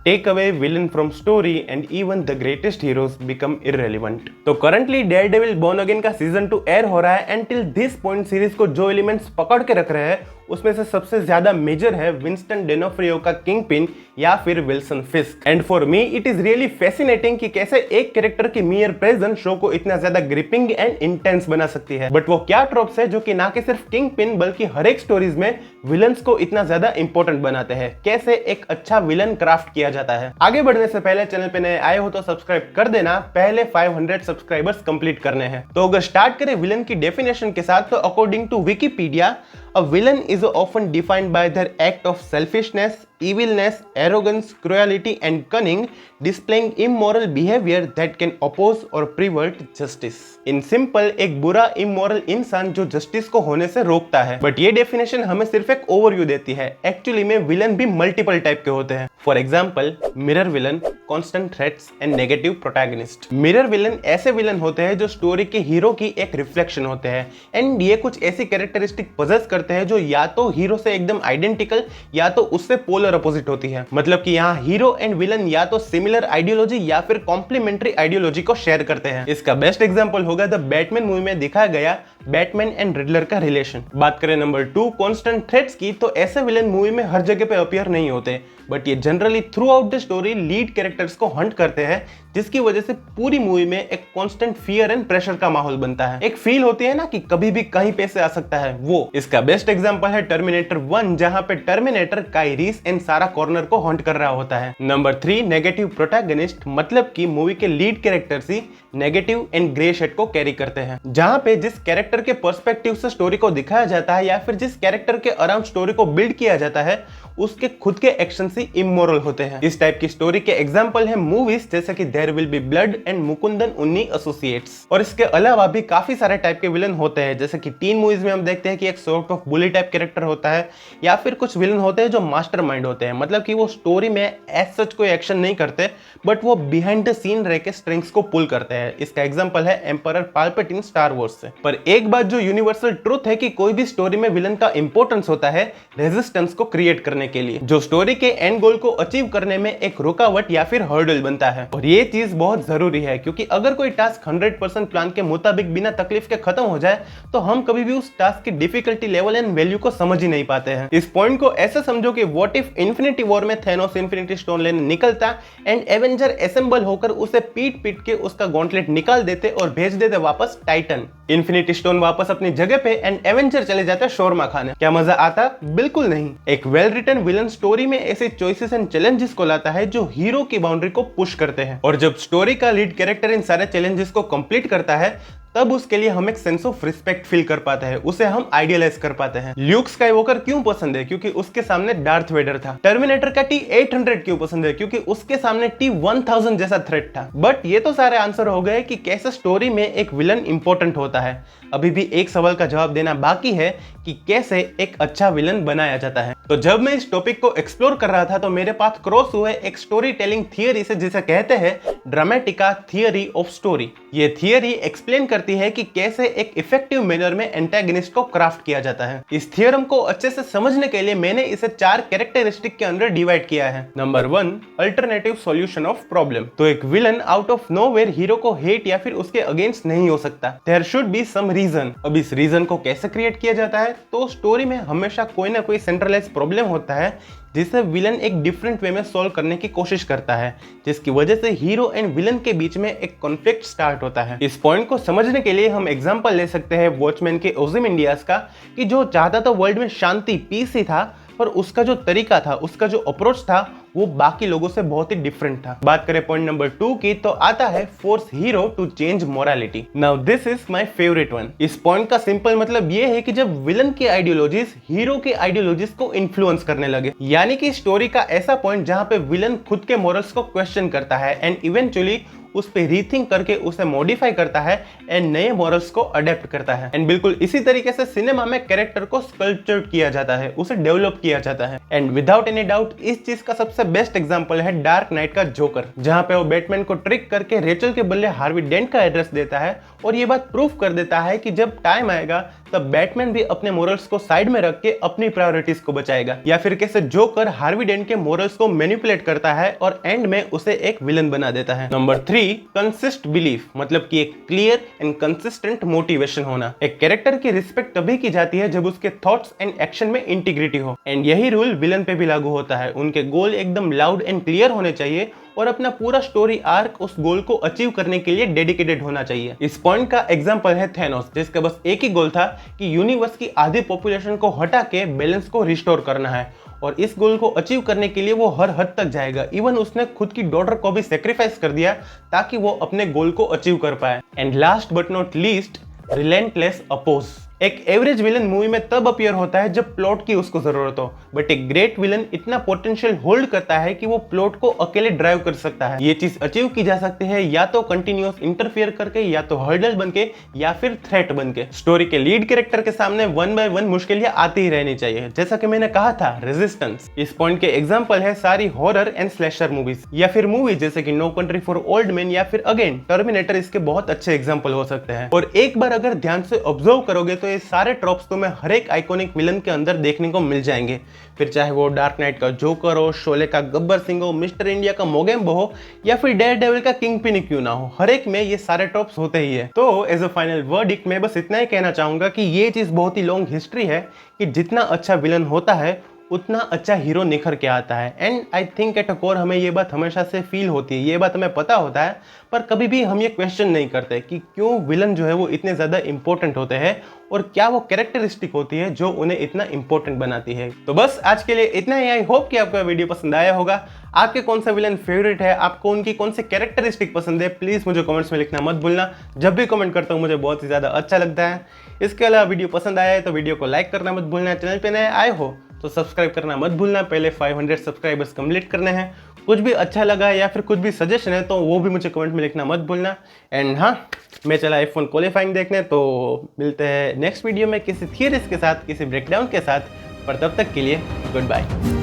Take away villain from story and even the greatest heroes become irrelevant. तो currently Daredevil Born Again का season 2 air हो रहा है and till this point series को जो elements पकड़ के रख रहे हैं उसमें से सबसे ज्यादा मेजर है विंस्टन डेनोफ्रियो का किंगपिन या फिर Wilson फिस्क। And for me it is really fascinating कि कैसे एक कैरेक्टर की मियर प्रेजेंस शो को इतना ज्यादा ग्रिपिंग एंड इंटेंस बना सकती है। बट वो क्या ट्रोप्स है जो कि ना कि सिर्फ किंगपिन बल्कि हर एक स्टोरीज में विलन्स को इतना ज्यादा इंपॉर्टेंट बनाते हैं, कैसे एक अच्छा विलन क्राफ्ट किया जाता है। आगे बढ़ने से पहले चैनल पे नए आए हो तो सब्सक्राइब कर देना, पहले 500 सब्सक्राइबर्स कंप्लीट करने हैं। तो अगर स्टार्ट करें विलन की डेफिनेशन के साथ, तो according to Wikipedia a villain is often defined by their act of selfishness, evilness, arrogance, cruelty and cunning, displaying immoral behavior that can oppose or pervert justice. In simple, एक बुरा immoral इंसान जो justice को होने से रोकता है। But ये डेफिनेशन हमें सिर्फ एक ओवरव्यू देती है। एक्चुअली में विलन भी मल्टीपल टाइप के होते हैं। For example, mirror villain, constant threats and negative protagonist. Mirror villain ऐसे विलन होते हैं जो स्टोरी के हीरो की एक रिफ्लेक्शन होते हैं एंड ये कुछ ऐसी कैरेक्टरिस्टिक पजेस करते हैं जो या तो हीरो से एकदम आइडेंटिकल या तो उससे पोलर अपोजिट होती है। मतलब कि यहाँ हीरो एंड विलन या तो सिमिलर आइडियोलॉजी या फिर कॉम्प्लीमेंट्री आइडियोलॉजी को शेयर करते हैं। इसका बेस्ट एग्जांपल होगा द बैटमैन मूवी में दिखाया गया बैटमैन एंड रिडलर का रिलेशन। बात करें नंबर 2 कॉन्स्टेंट थ्रेट्स की, तो ऐसे विलन मूवी में हर जगह पे अपीयर नहीं होते, बट ये generally through out the story lead characters को हंट करते हैं, जिसकी वजह से पूरी मूवी में एक कांस्टेंट फियर एंड प्रेशर का माहौल बनता है। एक फील होती है ना कि कभी भी कहीं पे से आ सकता है वो। इसका बेस्ट एग्जांपल है टर्मिनेटर 1, जहां पे टर्मिनेटर काइरिस एंड सारा कॉर्नर को हंट कर रहा होता है। नंबर 3 नेगेटिव प्रोटैगनिस्ट, मतलब कि मूवी के लीड कैरेक्टर्स ही नेगेटिव एंड ग्रे शेड को कैरी करते हैं, जहां पे जिस कैरेक्टर के पर्सपेक्टिव से स्टोरी को दिखाया जाता है या फिर जिस कैरेक्टर के अराउंड स्टोरी को बिल्ड किया जाता है उसके खुद के एक्शन ही इमोरल होते हैं। इस टाइप की स्टोरी के एग्जांपल है मूवीज जैसे कि there will be blood and Mukundan Unni Associates. और इसके अलावा भी काफी सारे टाइप के विलन होते हैं, जैसे कि टीन मूवीज में हम देखते हैं कि एक sort of bully type character होता है, या फिर कुछ विलन होते हैं जो मास्टरमाइंड होते हैं, मतलब कि वो स्टोरी में एज सच कोई एक्शन नहीं करते बट वो बिहाइंड द सीन रह के स्ट्रिंग्स को पुल करते हैं। इसका एग्जांपल है एम्परर पाल्पेटिन स्टार वॉर्स से। पर एक बात जो यूनिवर्सल ट्रूथ है कि कोई भी स्टोरी में विलन का इंपॉर्टेंस होता है रेजिस्टेंस को क्रिएट करने के लिए, जो स्टोरी के एंड गोल को अचीव करने में एक रुकावट या फिर हर्डल बनता है। और ये चीज बहुत जरूरी है, क्योंकि अगर कोई टास्क 100% प्लान के मुताबिक बिना तकलीफ के खत्म हो जाए तो हम कभी भी उस टास्क की डिफिकल्टी लेवल एंड वैल्यू को समझ ही नहीं पाते हैं। इस पॉइंट को ऐसे समझो कि व्हाट इफ इन्फिनिटी वॉर में थैनोस इन्फिनिटी स्टोन लेने निकलता एंड एवेंजर असेंबल होकर उसे पीट पीट के उसका गॉन्टलेट निकाल देते और भेज देते वापस टाइटन। इन्फिनिटी स्टोन वापस अपनी जगह पे एंड एवेंजर चले जाते शोरमा खाने। क्या मजा आता? बिल्कुल नहीं। एक वेल रिटन विलन स्टोरी में ऐसे चॉइसेस एंड चैलेंजेस को लाता है जो हीरो की बाउंड्री को पुश करते हैं, और जब स्टोरी का लीड कैरेक्टर इन सारे चैलेंजेस को कंप्लीट करता है तब उसके लिए हम एक सेंस ऑफ रिस्पेक्ट फील कर पाते हैं, उसे हम आइडियलाइज कर पाते हैं। ल्यूक स्काईवॉकर क्यों पसंद है? क्योंकि उसके सामने डार्थ वेडर था। टर्मिनेटर का T-800 क्यों पसंद है? क्योंकि उसके सामने T-1000 जैसा थ्रेट था। बट ये तो सारे आंसर हो गए कि कैसे स्टोरी में एक विलन इंपॉर्टेंट होता है। अभी भी एक सवाल का जवाब देना बाकी है कि कैसे एक अच्छा विलन बनाया जाता है। तो जब मैं इस टॉपिक को एक्सप्लोर कर रहा था तो मेरे पास क्रॉस हुए एक स्टोरी टेलिंग थियरी से, जिसे कहते हैं ड्रामेटिका थियरी ऑफ स्टोरी। ये थियरी एक्सप्लेन करती है कि कैसे एक इफेक्टिव मैनर में एंटागनिस्ट को क्राफ्ट किया जाता है। इस थियरम को अच्छे से समझने के लिए मैंने इसे 4 कैरेक्टरिस्टिक के अंदर डिवाइड किया है। Number 1 alternative solution of problem. तो एक villain out of nowhere hero को हेट या फिर उसके अगेंस्ट नहीं हो सकता। There should be some reason. अब इस रीजन को कैसे क्रिएट किया जाता है? तो स्टोरी में हमेशा कोई ना कोई सेंट्रलाइज प्रॉब्लम होता है जिसे विलन एक डिफरेंट वे में सॉल्व करने की कोशिश करता है, जिसकी वजह से हीरो एंड विलन के बीच में एक कॉन्फ्लिक्ट स्टार्ट होता है। इस पॉइंट को समझने के लिए हम एग्जांपल ले सकते हैं वॉचमैन के ओzymandias का, कि जो चाहता तो वर्ल्ड में शांति पीस ही था, पर उसका जो तरीका था, उसका जो अप्रोच था वो बाकी लोगों से बहुत ही डिफरेंट था। बात करें पॉइंट नंबर 2 की, तो आता है force hero to change morality. Now this is my favourite one. इस पॉइंट का सिंपल मतलब ये है कि जब विलन की आइडियोलॉजीज हीरो की आइडियोलॉजीज को इन्फ्लुएंस करने लगे, यानी कि स्टोरी का ऐसा पॉइंट जहां पे विलन खुद के मोरल्स को क्वेश्चन करता है एंड इवेंचुअली उस पे रीथिंक करके उसे मॉडिफाई करता है एंड नए मॉरल्स को अडेप्ट करता है। एंड बिल्कुल इसी तरीके से सिनेमा में कैरेक्टर को स्कल्पचर किया जाता है, उसे डेवलप किया जाता है। एंड विदाउट एनी डाउट इस चीज का सबसे बेस्ट एग्जांपल है डार्क नाइट का जोकर, जहां पे वो बैटमैन को ट्रिक करके रेचल के बदले हार्वी डेंट का एड्रेस देता है और ये बात प्रूफ कर देता है कि जब टाइम आएगा तब बैटमैन भी अपने मोरल्स को साइड में रख के अपनी प्रायोरिटीज को बचाएगा। या फिर कैसे जोकर हार्वी डेंट के मोरल्स को मैनिपुलेट करता है और एंड में उसे एक विलन बना देता है। नंबर 3, कंसिस्ट बिलीफ, मतलब कि एक क्लियर एंड कंसिस्टेंट मोटिवेशन होना। एक कैरेक्टर की रिस्पेक्ट तभी की जाती है जब उसके थॉट्स एंड एक्शन में इंटीग्रिटी हो, एंड यही रूल विलन पे भी लागू होता है। उनके गोल एकदम लाउड एंड क्लियर होने चाहिए और अपना पूरा स्टोरी आर्क उस गोल को अचीव करने के लिए डेडिकेटेड होना चाहिए। इस पॉइंट का एग्जांपल है थैनोस, जिसका बस एक ही गोल था कि यूनिवर्स की आधी पॉपुलेशन को हटा के बैलेंस को रिस्टोर करना है, और इस गोल को अचीव करने के लिए वो हर हद तक जाएगा। इवन उसने खुद की डॉटर को भी सेक्रीफाइस कर दिया ताकि वो अपने गोल को अचीव कर पाए। And last but not least, relentless oppose. एक एवरेज विलन मूवी में तब अपीयर होता है जब प्लॉट की उसको जरूरत हो, बट एक ग्रेट विलन इतना पोटेंशियल होल्ड करता है कि वो प्लॉट को अकेले ड्राइव कर सकता है। ये चीज अचीव की जा सकती है या तो कंटिन्यूअस इंटरफियर करके, या तो हर्डल बनके, या फिर थ्रेट बनके। स्टोरी के लीड कैरेक्टर के सामने 1 बाय 1 मुश्किलें आती ही रहनी चाहिए, जैसा कि मैंने कहा था रेजिस्टेंस। इस पॉइंट के एग्जाम्पल है सारी हॉरर एंड स्लैशर मूवीज, या फिर मूवीज जैसे कि no country for old man या फिर अगेन टर्मिनेटर इसके बहुत अच्छे एग्जाम्पल हो सकते हैं। और एक बार अगर ध्यान से ऑब्जर्व करोगे तो ये सारे ट्रॉप्स तुम्हें हर एक आइकॉनिक विलन के अंदर देखने को मिल जाएंगे। फिर चाहे वो डार्क नाइट का जोकर हो, शोले का गब्बर सिंह हो, मिस्टर इंडिया का मोगेम्बो हो, या फिर डेयरडेविल का किंगपिन ही क्यों ना हो, हर एक में ये सारे ट्रॉप्स होते ही है। तो एज अ फाइनल वर्डिक्ट मैं बस इतना ही कहना चाहूंगा कि ये चीज बहुत ही लॉन्ग हिस्ट्री है कि जितना अच्छा विलन होता है उतना अच्छा हीरो निखर के आता है। And I think at a core हमें ये बात हमेशा से फील होती है, ये बात हमें पता होता है, पर कभी भी हम ये क्वेश्चन नहीं करते कि क्यों विलन जो है वो इतने ज़्यादा इंपॉर्टेंट होते हैं और क्या वो कैरेक्टरिस्टिक होती है जो उन्हें इतना इंपॉर्टेंट बनाती है। तो बस आज के लिए इतना ही। आई होप कि आपको वीडियो पसंद आया होगा। आपके कौन सा विलन फेवरेट है, आपको उनकी कौन सी कैरेक्टरिस्टिक पसंद है, प्लीज़ मुझे कमेंट्स में लिखना मत भूलना। जब भी कमेंट करता हूँ मुझे बहुत ही ज़्यादा अच्छा लगता है। इसके अलावा वीडियो पसंद आया है तो वीडियो को लाइक करना मत भूलना। चैनल पे नए आए हो तो सब्सक्राइब करना मत भूलना। पहले 500 सब्सक्राइबर्स कंप्लीट करने हैं। कुछ भी अच्छा लगा या फिर कुछ भी सजेशन है तो वो भी मुझे कमेंट में लिखना मत भूलना। एंड हाँ, मैं चला आईफोन क्वालिफाइंग देखने, तो मिलते हैं नेक्स्ट वीडियो में किसी थियरीज के साथ, किसी ब्रेकडाउन के साथ। पर तब तक के लिए गुड बाय।